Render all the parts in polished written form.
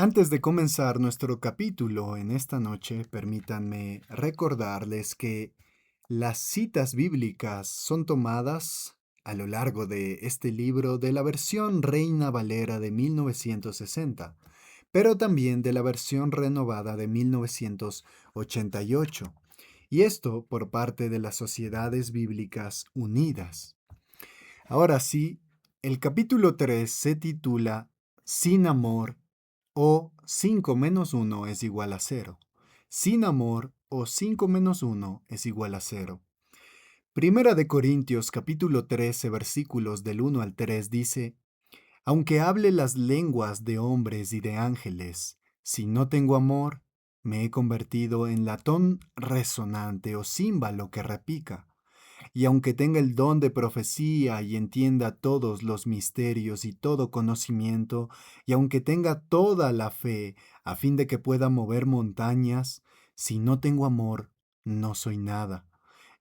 Antes de comenzar nuestro capítulo en esta noche, permítanme recordarles que las citas bíblicas son tomadas a lo largo de este libro de la versión Reina Valera de 1960, pero también de la versión renovada de 1988, y esto por parte de las Sociedades Bíblicas Unidas. Ahora sí, el capítulo 3 se titula Sin amor o 5 menos uno es igual a cero. Sin amor o 5 menos uno es igual a cero. Primera de Corintios capítulo 13 versículos del 1 al 3 dice, aunque hable las lenguas de hombres y de ángeles, si no tengo amor, me he convertido en latón resonante o címbalo que repica. Y aunque tenga el don de profecía y entienda todos los misterios y todo conocimiento, y aunque tenga toda la fe a fin de que pueda mover montañas, si no tengo amor, no soy nada.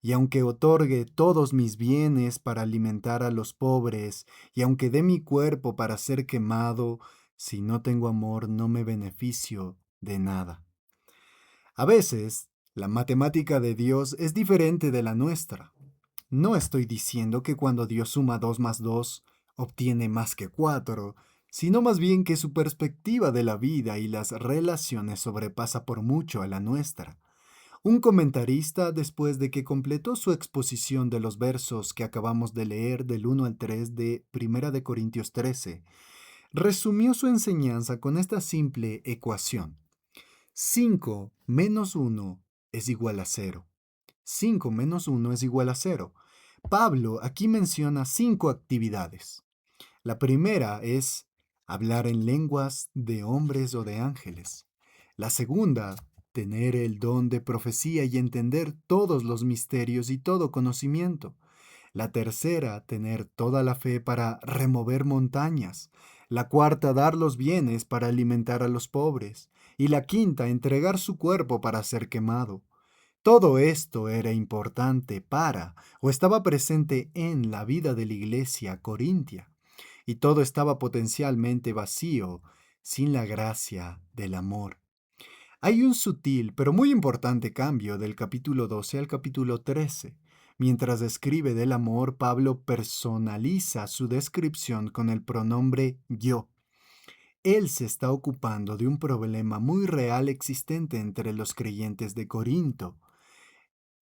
Y aunque otorgue todos mis bienes para alimentar a los pobres, y aunque dé mi cuerpo para ser quemado, si no tengo amor, no me beneficio de nada. A veces, la matemática de Dios es diferente de la nuestra. No estoy diciendo que cuando Dios suma 2 más 2 obtiene más que 4, sino más bien que su perspectiva de la vida y las relaciones sobrepasa por mucho a la nuestra. Un comentarista, después de que completó su exposición de los versos que acabamos de leer del 1 al 3 de Primera de Corintios 13, resumió su enseñanza con esta simple ecuación. 5 menos uno es igual a cero. 5 menos uno es igual a cero. Pablo aquí menciona 5 actividades. La primera es hablar en lenguas de hombres o de ángeles. La segunda, tener el don de profecía y entender todos los misterios y todo conocimiento. La tercera, tener toda la fe para remover montañas. La cuarta, dar los bienes para alimentar a los pobres. Y la quinta, entregar su cuerpo para ser quemado. Todo esto era importante para, o estaba presente en la vida de la iglesia corintia, y todo estaba potencialmente vacío sin la gracia del amor. Hay un sutil pero muy importante cambio del capítulo 12 al capítulo 13. Mientras describe del amor, Pablo personaliza su descripción con el pronombre yo. Él se está ocupando de un problema muy real existente entre los creyentes de Corinto.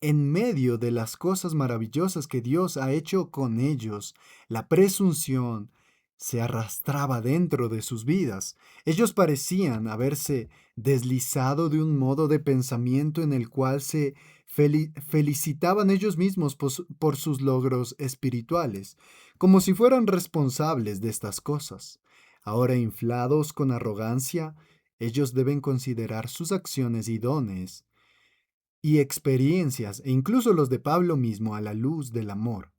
En medio de las cosas maravillosas que Dios ha hecho con ellos, la presunción se arrastraba dentro de sus vidas. Ellos parecían haberse deslizado de un modo de pensamiento en el cual se felicitaban ellos mismos por sus logros espirituales, como si fueran responsables de estas cosas. Ahora inflados con arrogancia, ellos deben considerar sus acciones y dones y experiencias, e incluso los de Pablo mismo, a la luz del amor.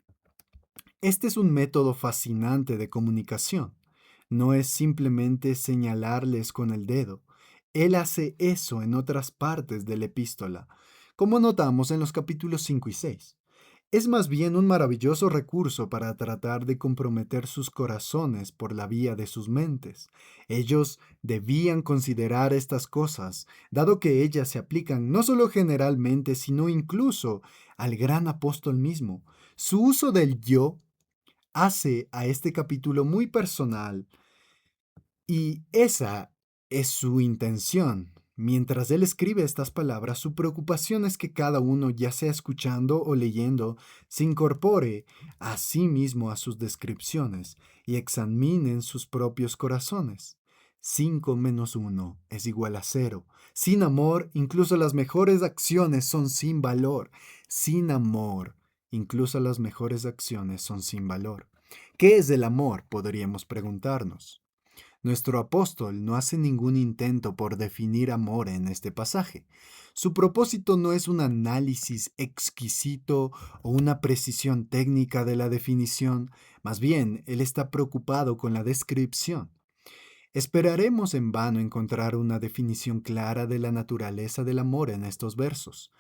Este es un método fascinante de comunicación. No es simplemente señalarles con el dedo. Él hace eso en otras partes de la epístola, como notamos en los capítulos 5 y 6. Es más bien un maravilloso recurso para tratar de comprometer sus corazones por la vía de sus mentes. Ellos debían considerar estas cosas, dado que ellas se aplican no solo generalmente, sino incluso al gran apóstol mismo. Su uso del yo hace a este capítulo muy personal, y esa es su intención. Mientras él escribe estas palabras, su preocupación es que cada uno, ya sea escuchando o leyendo, se incorpore a sí mismo a sus descripciones y examinen sus propios corazones. 5 menos uno es igual a cero. Sin amor, incluso las mejores acciones son sin valor. Sin amor, incluso las mejores acciones son sin valor. ¿Qué es el amor? Podríamos preguntarnos. Nuestro apóstol no hace ningún intento por definir amor en este pasaje. Su propósito no es un análisis exquisito o una precisión técnica de la definición, más bien, él está preocupado con la descripción. Esperaremos en vano encontrar una definición clara de la naturaleza del amor en estos versos.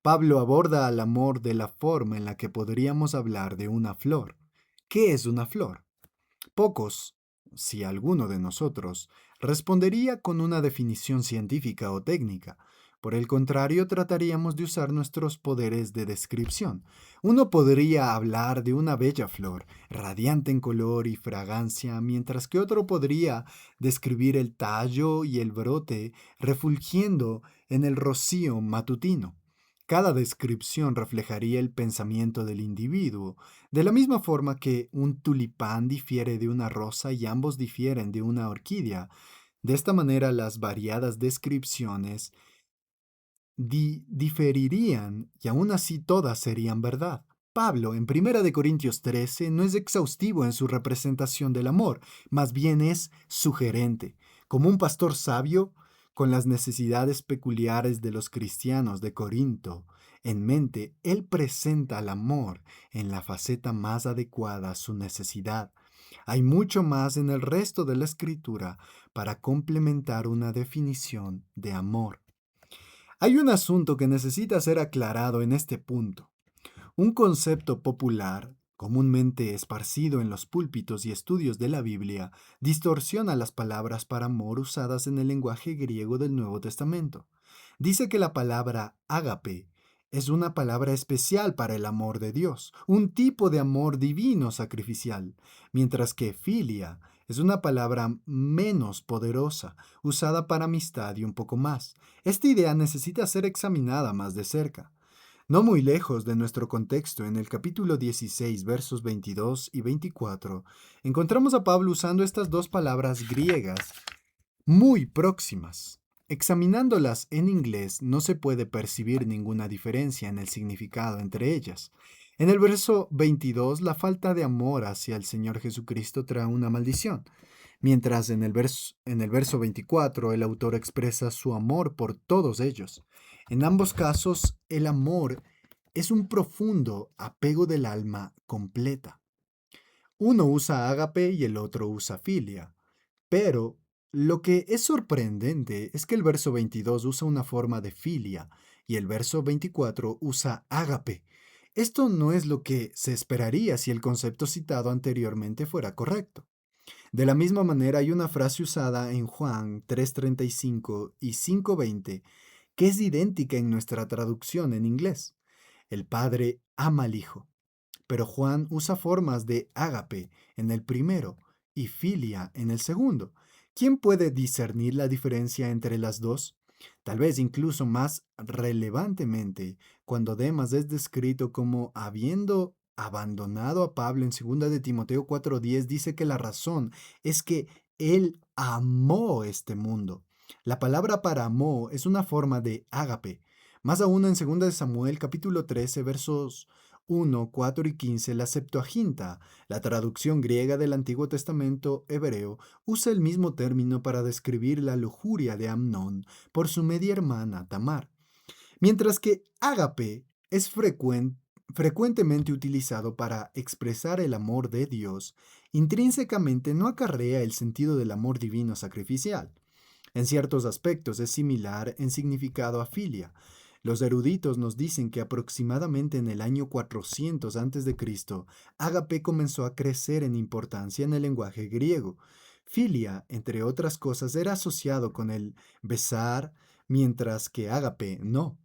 Pablo aborda al amor de la forma en la que podríamos hablar de una flor. ¿Qué es una flor? Pocos si alguno de nosotros, respondería con una definición científica o técnica. Por el contrario, trataríamos de usar nuestros poderes de descripción. Uno podría hablar de una bella flor, radiante en color y fragancia, mientras que otro podría describir el tallo y el brote refulgiendo en el rocío matutino. Cada descripción reflejaría el pensamiento del individuo, de la misma forma que un tulipán difiere de una rosa y ambos difieren de una orquídea. De esta manera, las variadas descripciones diferirían y aún así todas serían verdad. Pablo, en 1 Corintios 13, no es exhaustivo en su representación del amor, más bien es sugerente. Como un pastor sabio, con las necesidades peculiares de los cristianos de Corinto en mente, él presenta al amor en la faceta más adecuada a su necesidad. Hay mucho más en el resto de la escritura para complementar una definición de amor. Hay un asunto que necesita ser aclarado en este punto. Un concepto popular, comúnmente esparcido en los púlpitos y estudios de la Biblia, distorsiona las palabras para amor usadas en el lenguaje griego del Nuevo Testamento. Dice que la palabra ágape es una palabra especial para el amor de Dios, un tipo de amor divino sacrificial, mientras que filia es una palabra menos poderosa, usada para amistad y un poco más. Esta idea necesita ser examinada más de cerca. No muy lejos de nuestro contexto, en el capítulo 16, versos 22 y 24, encontramos a Pablo usando estas dos palabras griegas muy próximas. Examinándolas en inglés no se puede percibir ninguna diferencia en el significado entre ellas. En el verso 22, la falta de amor hacia el Señor Jesucristo trae una maldición, mientras en el verso 24 el autor expresa su amor por todos ellos. En ambos casos, el amor es un profundo apego del alma completa. Uno usa ágape y el otro usa filia. Pero lo que es sorprendente es que el verso 22 usa una forma de filia y el verso 24 usa ágape. Esto no es lo que se esperaría si el concepto citado anteriormente fuera correcto. De la misma manera, hay una frase usada en Juan 3:35 y 5:20 que es idéntica en nuestra traducción en inglés. El Padre ama al Hijo, pero Juan usa formas de ágape en el primero y filia en el segundo. ¿Quién puede discernir la diferencia entre las dos? Tal vez incluso más relevantemente, cuando Demas es descrito como habiendo abandonado a Pablo en 2 de Timoteo 4:10, dice que la razón es que él amó este mundo. La palabra para amó es una forma de ágape. Más aún en 2 de Samuel capítulo 13 versos 1, 4 y 15, la Septuaginta, la traducción griega del Antiguo Testamento hebreo, usa el mismo término para describir la lujuria de Amnón por su media hermana Tamar, mientras que ágape es frecuentemente utilizado para expresar el amor de Dios. Intrínsecamente no acarrea el sentido del amor divino sacrificial. En ciertos aspectos es similar en significado a filia. Los eruditos nos dicen que aproximadamente en el año 400 a.C., ágape comenzó a crecer en importancia en el lenguaje griego. Filia, entre otras cosas, era asociado con el besar, mientras que ágape no.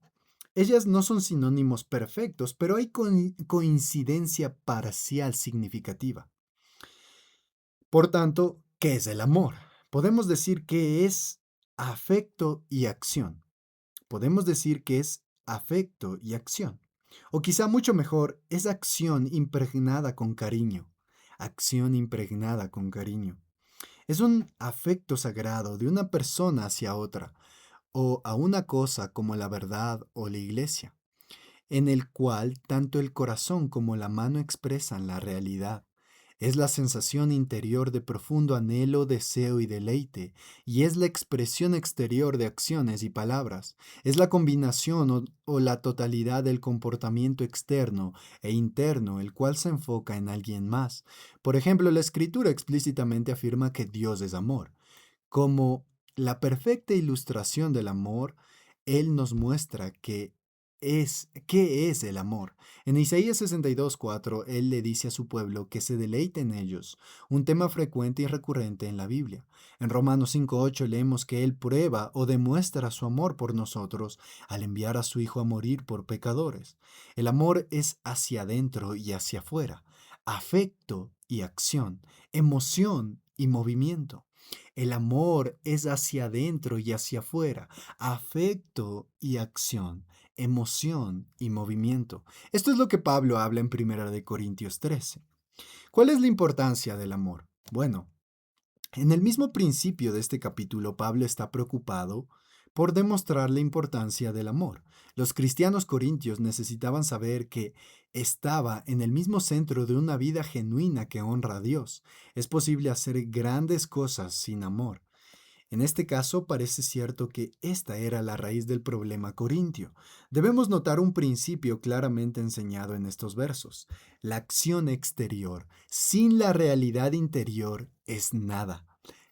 Ellas no son sinónimos perfectos, pero hay coincidencia parcial significativa. Por tanto, ¿qué es el amor? Podemos decir que es afecto y acción. Podemos decir que es afecto y acción. O quizá mucho mejor, es acción impregnada con cariño. Acción impregnada con cariño. Es un afecto sagrado de una persona hacia otra, o a una cosa como la verdad o la iglesia, en el cual tanto el corazón como la mano expresan la realidad. Es la sensación interior de profundo anhelo, deseo y deleite, y es la expresión exterior de acciones y palabras. Es la combinación o la totalidad del comportamiento externo e interno, el cual se enfoca en alguien más. Por ejemplo, la Escritura explícitamente afirma que Dios es amor. Como la perfecta ilustración del amor, Él nos muestra que ¿qué es el amor? En Isaías 62:4, él le dice a su pueblo que se deleite en ellos, un tema frecuente y recurrente en la Biblia. En Romanos 5:8 leemos que él prueba o demuestra su amor por nosotros al enviar a su Hijo a morir por pecadores. El amor es hacia adentro y hacia afuera, afecto y acción, emoción y movimiento. El amor es hacia adentro y hacia afuera, afecto y acción, emoción y movimiento. Esto es lo que Pablo habla en 1 Corintios 13. ¿Cuál es la importancia del amor? Bueno, en el mismo principio de este capítulo, Pablo está preocupado por demostrar la importancia del amor. Los cristianos corintios necesitaban saber que estaba en el mismo centro de una vida genuina que honra a Dios. Es posible hacer grandes cosas sin amor. En este caso parece cierto que esta era la raíz del problema corintio. Debemos notar un principio claramente enseñado en estos versos. La acción exterior sin la realidad interior es nada.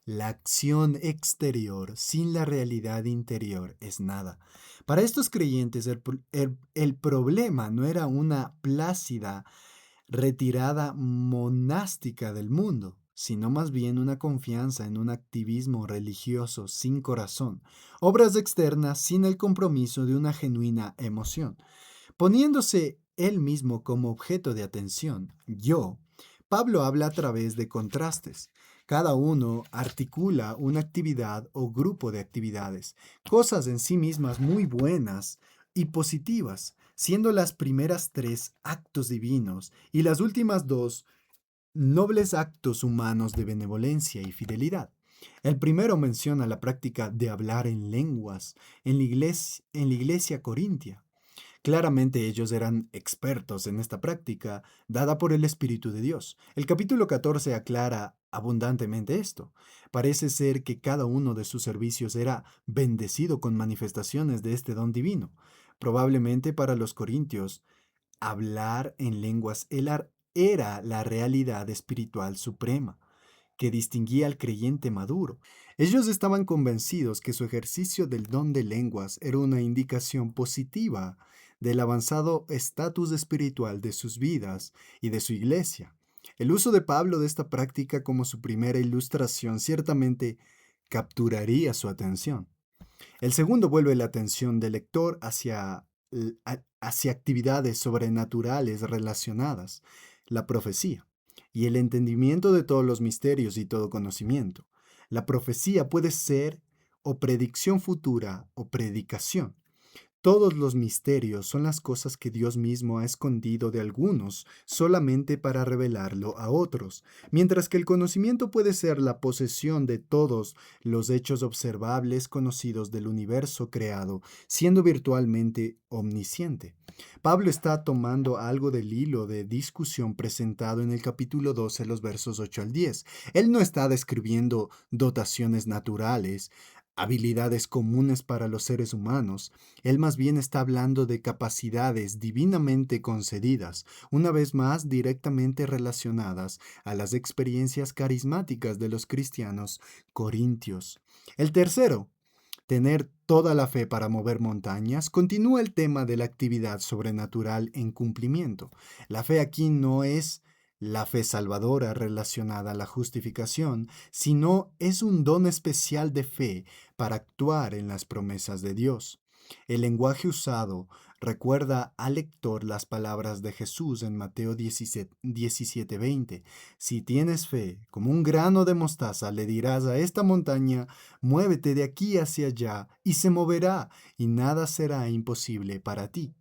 La acción exterior sin la realidad interior es nada. Para estos creyentes el problema no era una plácida retirada monástica del mundo, sino más bien una confianza en un activismo religioso sin corazón, obras externas sin el compromiso de una genuina emoción. Poniéndose él mismo como objeto de atención, Pablo habla a través de contrastes. Cada uno articula una actividad o grupo de actividades, cosas en sí mismas muy buenas y positivas, siendo las primeras tres actos divinos y las últimas dos nobles actos humanos de benevolencia y fidelidad. El primero menciona la práctica de hablar en lenguas en la iglesia corintia. Claramente ellos eran expertos en esta práctica, dada por el Espíritu de Dios. El capítulo 14 aclara abundantemente esto. Parece ser que cada uno de sus servicios era bendecido con manifestaciones de este don divino. Probablemente para los corintios, hablar en lenguas era la realidad espiritual suprema que distinguía al creyente maduro. Ellos estaban convencidos que su ejercicio del don de lenguas era una indicación positiva del avanzado estatus espiritual de sus vidas y de su iglesia. El uso de Pablo de esta práctica como su primera ilustración ciertamente capturaría su atención. El segundo vuelve la atención del lector hacia actividades sobrenaturales relacionadas, la profecía, y el entendimiento de todos los misterios y todo conocimiento. La profecía puede ser o predicción futura o predicación. Todos los misterios son las cosas que Dios mismo ha escondido de algunos solamente para revelarlo a otros, mientras que el conocimiento puede ser la posesión de todos los hechos observables conocidos del universo creado, siendo virtualmente omnisciente. Pablo está tomando algo del hilo de discusión presentado en el capítulo 12, los versos 8 al 10. Él no está describiendo dotaciones naturales, habilidades comunes para los seres humanos. Él más bien está hablando de capacidades divinamente concedidas, una vez más directamente relacionadas a las experiencias carismáticas de los cristianos corintios. El tercero, tener toda la fe para mover montañas, continúa el tema de la actividad sobrenatural en cumplimiento. La fe aquí no es la fe salvadora relacionada a la justificación, sino es un don especial de fe para actuar en las promesas de Dios. El lenguaje usado recuerda al lector las palabras de Jesús en Mateo 17:20. Si tienes fe, como un grano de mostaza, le dirás a esta montaña, muévete de aquí hacia allá, y se moverá, y nada será imposible para ti.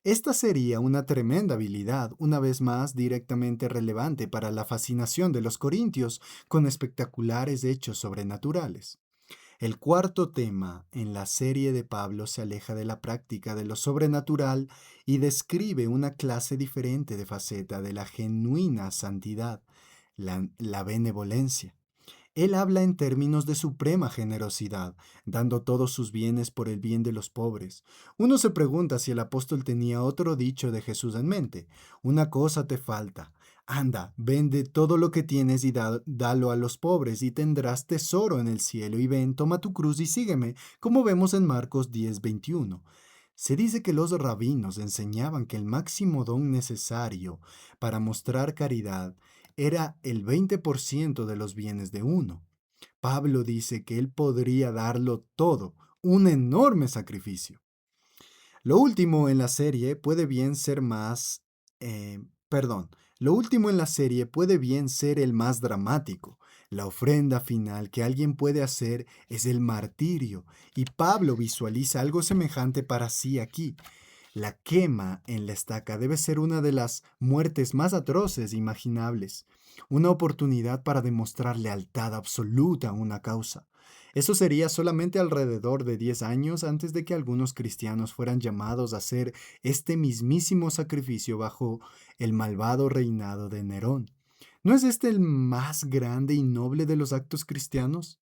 Esta sería una tremenda habilidad, una vez más directamente relevante para la fascinación de los corintios con espectaculares hechos sobrenaturales. El cuarto tema en la serie de Pablo se aleja de la práctica de lo sobrenatural y describe una clase diferente de faceta de la genuina santidad, la benevolencia. Él habla en términos de suprema generosidad, dando todos sus bienes por el bien de los pobres. Uno se pregunta si el apóstol tenía otro dicho de Jesús en mente. Una cosa te falta. Anda, vende todo lo que tienes y dalo a los pobres y tendrás tesoro en el cielo. Y ven, toma tu cruz y sígueme, como vemos en Marcos 10:21. Se dice que los rabinos enseñaban que el máximo don necesario para mostrar caridad era el 20% de los bienes de uno. Pablo dice que él podría darlo todo, un enorme sacrificio. Lo último en la serie puede bien ser más... perdón, lo último en la serie puede bien ser el más dramático. La ofrenda final que alguien puede hacer es el martirio, y Pablo visualiza algo semejante para sí aquí. La quema en la estaca debe ser una de las muertes más atroces imaginables, una oportunidad para demostrar lealtad absoluta a una causa. Eso sería solamente alrededor de 10 años antes de que algunos cristianos fueran llamados a hacer este mismísimo sacrificio bajo el malvado reinado de Nerón. ¿No es este el más grande y noble de los actos cristianos?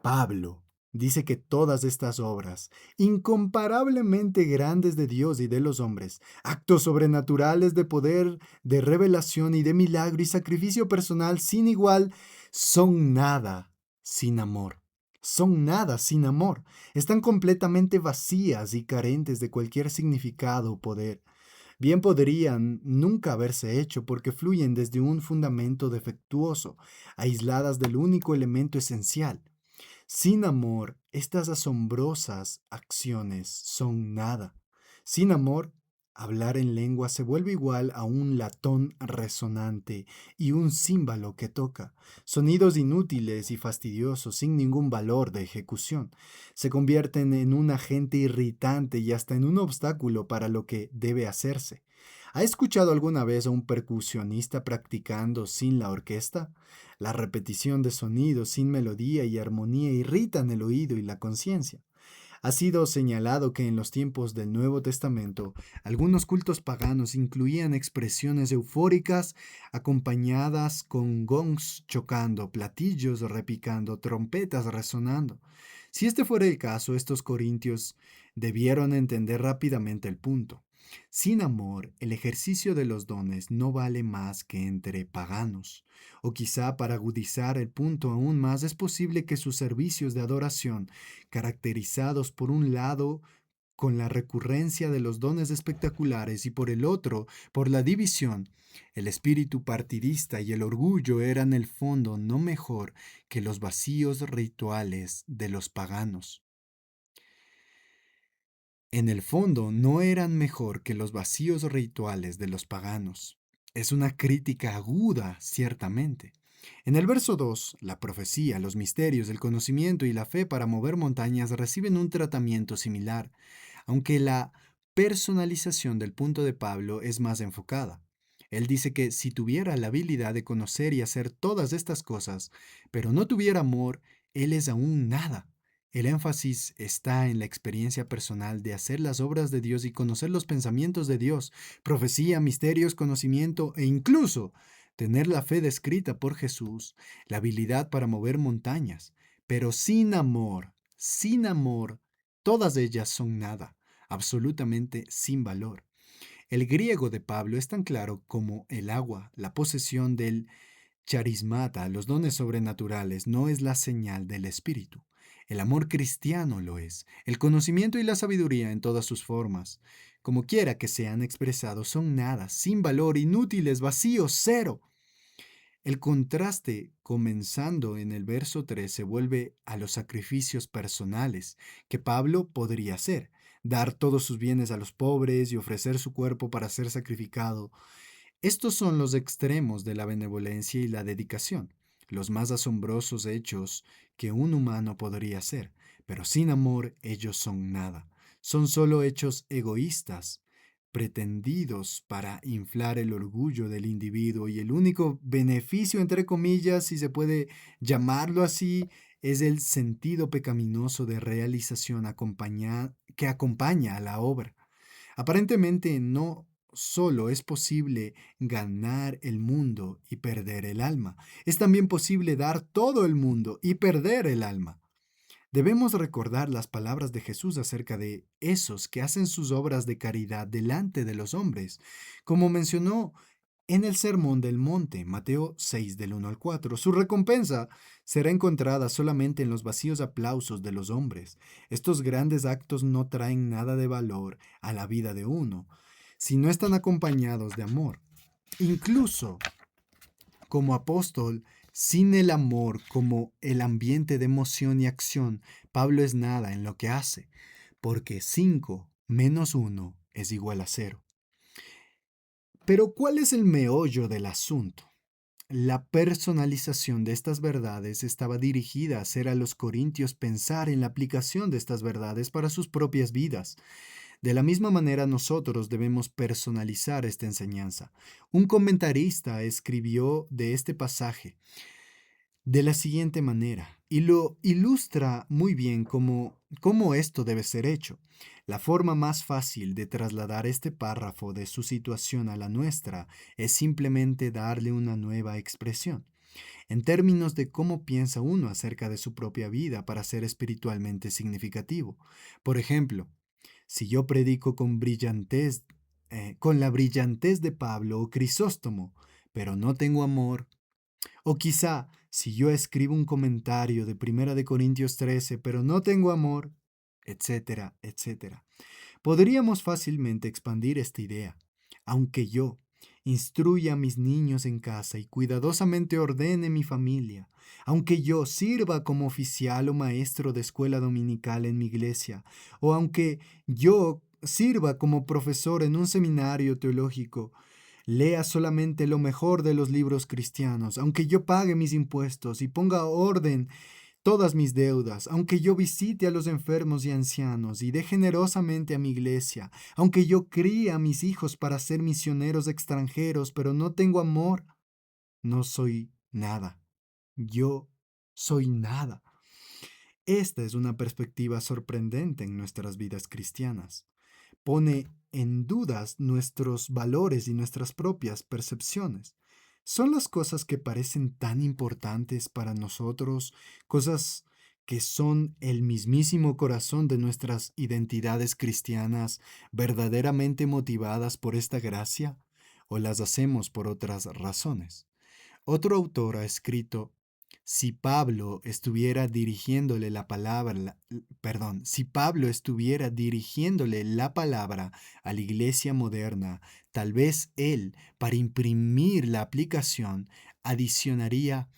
Pablo dice que todas estas obras, incomparablemente grandes de Dios y de los hombres, actos sobrenaturales de poder, de revelación y de milagro y sacrificio personal sin igual, son nada sin amor. Son nada sin amor. Están completamente vacías y carentes de cualquier significado o poder. Bien podrían nunca haberse hecho porque fluyen desde un fundamento defectuoso, aisladas del único elemento esencial. Sin amor, estas asombrosas acciones son nada. Sin amor, hablar en lengua se vuelve igual a un latón resonante y un címbalo que toca. Sonidos inútiles y fastidiosos sin ningún valor de ejecución. Se convierten en un agente irritante y hasta en un obstáculo para lo que debe hacerse. ¿Ha escuchado alguna vez a un percusionista practicando sin la orquesta? La repetición de sonidos sin melodía y armonía irritan el oído y la conciencia. Ha sido señalado que en los tiempos del Nuevo Testamento algunos cultos paganos incluían expresiones eufóricas acompañadas con gongs chocando, platillos repicando, trompetas resonando. Si este fuera el caso, estos corintios debieron entender rápidamente el punto. Sin amor, el ejercicio de los dones no vale más que entre paganos. O quizá para agudizar el punto aún más es posible que sus servicios de adoración, caracterizados por un lado con la recurrencia de los dones espectaculares y por el otro por la división, el espíritu partidista y el orgullo eran el fondo no mejor que los vacíos rituales de los paganos. En el fondo no eran mejor que los vacíos rituales de los paganos. Es una crítica aguda, ciertamente. En el verso 2, la profecía, los misterios, el conocimiento y la fe para mover montañas reciben un tratamiento similar, aunque la personalización del punto de Pablo es más enfocada. Él dice que si tuviera la habilidad de conocer y hacer todas estas cosas, pero no tuviera amor, él es aún nada. El énfasis está en la experiencia personal de hacer las obras de Dios y conocer los pensamientos de Dios, profecía, misterios, conocimiento e incluso tener la fe descrita por Jesús, la habilidad para mover montañas. Pero sin amor, todas ellas son nada, absolutamente sin valor. El griego de Pablo es tan claro como el agua, la posesión del charismata, los dones sobrenaturales, no es la señal del Espíritu. El amor cristiano lo es. El conocimiento y la sabiduría en todas sus formas, como quiera que sean expresados, son nada, sin valor, inútiles, vacíos, cero. El contraste, comenzando en el verso 3, se vuelve a los sacrificios personales que Pablo podría hacer, dar todos sus bienes a los pobres y ofrecer su cuerpo para ser sacrificado. Estos son los extremos de la benevolencia y la dedicación, los más asombrosos hechos que un humano podría hacer, pero sin amor ellos son nada. Son solo hechos egoístas, pretendidos para inflar el orgullo del individuo y el único beneficio, entre comillas, si se puede llamarlo así, es el sentido pecaminoso de realización que acompaña a la obra. Aparentemente no solo es posible ganar el mundo y perder el alma, es también posible dar todo el mundo y perder el alma. Debemos recordar las palabras de Jesús acerca de esos que hacen sus obras de caridad delante de los hombres. Como mencionó en el Sermón del Monte, Mateo 6 del 1 al 4. Su recompensa será encontrada solamente en los vacíos aplausos de los hombres. Estos grandes actos no traen nada de valor a la vida de uno, si no están acompañados de amor. Incluso como apóstol, sin el amor como el ambiente de emoción y acción, Pablo es nada en lo que hace, porque 5 menos 1 es igual a 0. Pero ¿cuál es el meollo del asunto? La personalización de estas verdades estaba dirigida a hacer a los corintios pensar en la aplicación de estas verdades para sus propias vidas. De la misma manera nosotros debemos personalizar esta enseñanza. Un comentarista escribió de este pasaje de la siguiente manera, y lo ilustra muy bien cómo esto debe ser hecho. La forma más fácil de trasladar este párrafo de su situación a la nuestra es simplemente darle una nueva expresión, en términos de cómo piensa uno acerca de su propia vida para ser espiritualmente significativo. Por ejemplo, si yo predico con la brillantez de Pablo o Crisóstomo, pero no tengo amor, o quizá, si yo escribo un comentario de Primera de Corintios 13, pero no tengo amor, etcétera, etcétera. Podríamos fácilmente expandir esta idea. Aunque yo instruya a mis niños en casa y cuidadosamente ordene mi familia, aunque yo sirva como oficial o maestro de escuela dominical en mi iglesia, o aunque yo sirva como profesor en un seminario teológico, lea solamente lo mejor de los libros cristianos, aunque yo pague mis impuestos y ponga orden todas mis deudas, aunque yo visite a los enfermos y ancianos y dé generosamente a mi iglesia, aunque yo críe a mis hijos para ser misioneros extranjeros, pero no tengo amor, no soy nada. Yo soy nada. Esta es una perspectiva sorprendente en nuestras vidas cristianas. Pone en dudas nuestros valores y nuestras propias percepciones. Son las cosas que parecen tan importantes para nosotros, cosas que son el mismísimo corazón de nuestras identidades cristianas, verdaderamente motivadas por esta gracia, o las hacemos por otras razones. Otro autor ha escrito, si Pablo estuviera dirigiéndole la palabra, si Pablo estuviera dirigiéndole la palabra a la iglesia moderna, tal vez él, para imprimir la aplicación, adicionaría: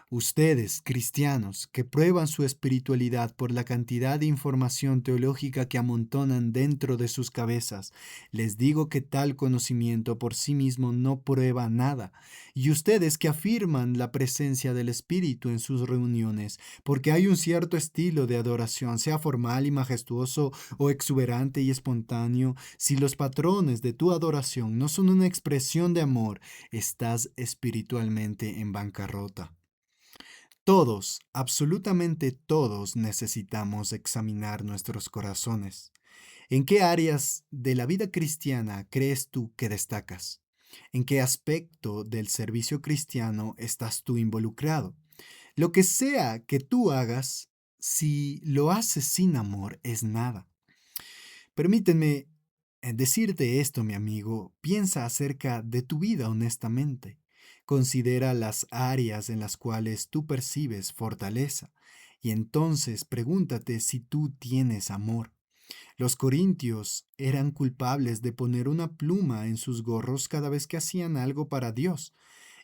ustedes, cristianos, que prueban su espiritualidad por la cantidad de información teológica que amontonan dentro de sus cabezas, les digo que tal conocimiento por sí mismo no prueba nada. Y ustedes que afirman la presencia del Espíritu en sus reuniones, porque hay un cierto estilo de adoración, sea formal y majestuoso o exuberante y espontáneo, si los patrones de tu adoración no son una expresión de amor, estás espiritualmente en bancarrota. Todos, absolutamente todos, necesitamos examinar nuestros corazones. ¿En qué áreas de la vida cristiana crees tú que destacas? ¿En qué aspecto del servicio cristiano estás tú involucrado? Lo que sea que tú hagas, si lo haces sin amor, es nada. Permíteme decirte esto, mi amigo. Piensa acerca de tu vida honestamente. Considera las áreas en las cuales tú percibes fortaleza y entonces pregúntate si tú tienes amor. Los corintios eran culpables de poner una pluma en sus gorros cada vez que hacían algo para Dios,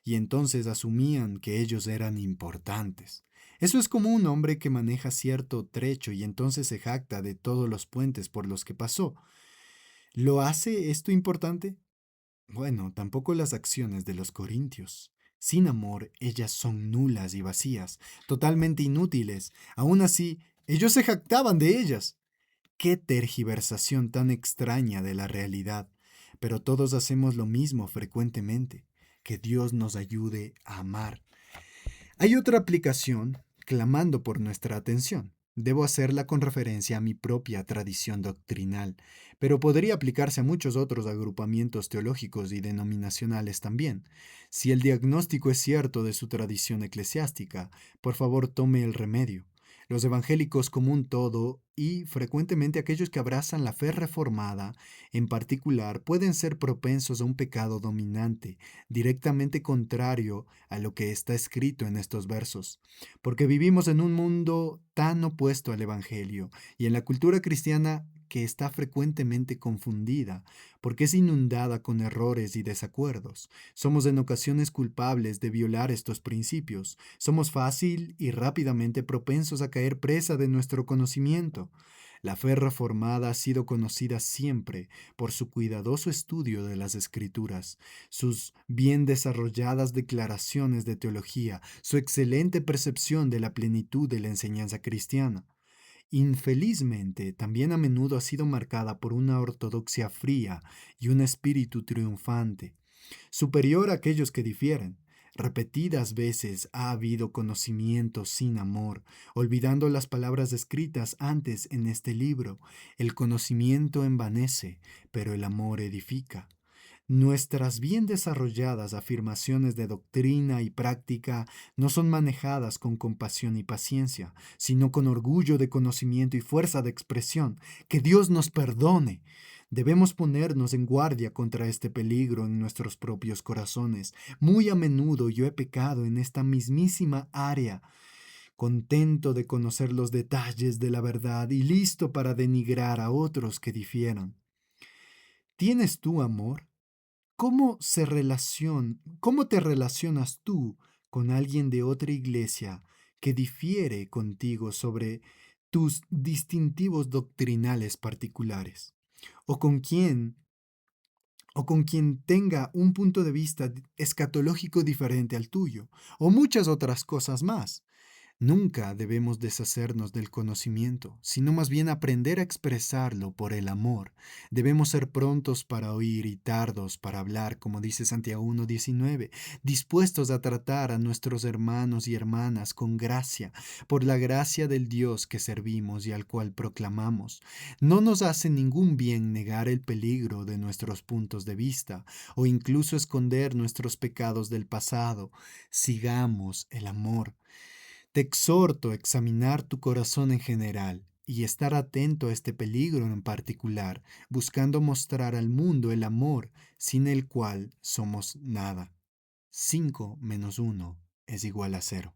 y entonces asumían que ellos eran importantes. Eso es como un hombre que maneja cierto trecho y entonces se jacta de todos los puentes por los que pasó. ¿Lo hace esto importante? Bueno, tampoco las acciones de los corintios. Sin amor, ellas son nulas y vacías, totalmente inútiles. Aún así, ellos se jactaban de ellas. Qué tergiversación tan extraña de la realidad. Pero todos hacemos lo mismo frecuentemente. Que Dios nos ayude a amar. Hay otra aplicación clamando por nuestra atención. Debo hacerla con referencia a mi propia tradición doctrinal, pero podría aplicarse a muchos otros agrupamientos teológicos y denominacionales también. Si el diagnóstico es cierto de su tradición eclesiástica, por favor tome el remedio. Los evangélicos como un todo y frecuentemente aquellos que abrazan la fe reformada en particular pueden ser propensos a un pecado dominante, directamente contrario a lo que está escrito en estos versos, porque vivimos en un mundo tan opuesto al Evangelio y en la cultura cristiana que está frecuentemente confundida, porque es inundada con errores y desacuerdos. Somos en ocasiones culpables de violar estos principios. Somos fácil y rápidamente propensos a caer presa de nuestro conocimiento. La fe reformada ha sido conocida siempre por su cuidadoso estudio de las Escrituras, sus bien desarrolladas declaraciones de teología, su excelente percepción de la plenitud de la enseñanza cristiana. Infelizmente, también a menudo ha sido marcada por una ortodoxia fría y un espíritu triunfante, superior a aquellos que difieren. Repetidas veces ha habido conocimiento sin amor, olvidando las palabras escritas antes en este libro. El conocimiento envanece, pero el amor edifica. Nuestras bien desarrolladas afirmaciones de doctrina y práctica no son manejadas con compasión y paciencia, sino con orgullo de conocimiento y fuerza de expresión. Que Dios nos perdone. Debemos ponernos en guardia contra este peligro en nuestros propios corazones. Muy a menudo yo he pecado en esta mismísima área, contento de conocer los detalles de la verdad y listo para denigrar a otros que difieran. ¿Tienes tú amor? ¿Cómo te relacionas tú con alguien de otra iglesia que difiere contigo sobre tus distintivos doctrinales particulares? ¿O con quién, o con quien tenga un punto de vista escatológico diferente al tuyo? O muchas otras cosas más. Nunca debemos deshacernos del conocimiento, sino más bien aprender a expresarlo por el amor. Debemos ser prontos para oír y tardos para hablar, como dice Santiago 1:19, dispuestos a tratar a nuestros hermanos y hermanas con gracia, por la gracia del Dios que servimos y al cual proclamamos. No nos hace ningún bien negar el peligro de nuestros puntos de vista o incluso esconder nuestros pecados del pasado. Sigamos el amor. Te exhorto a examinar tu corazón en general y estar atento a este peligro en particular, buscando mostrar al mundo el amor sin el cual somos nada. 5 menos 1 es igual a 0.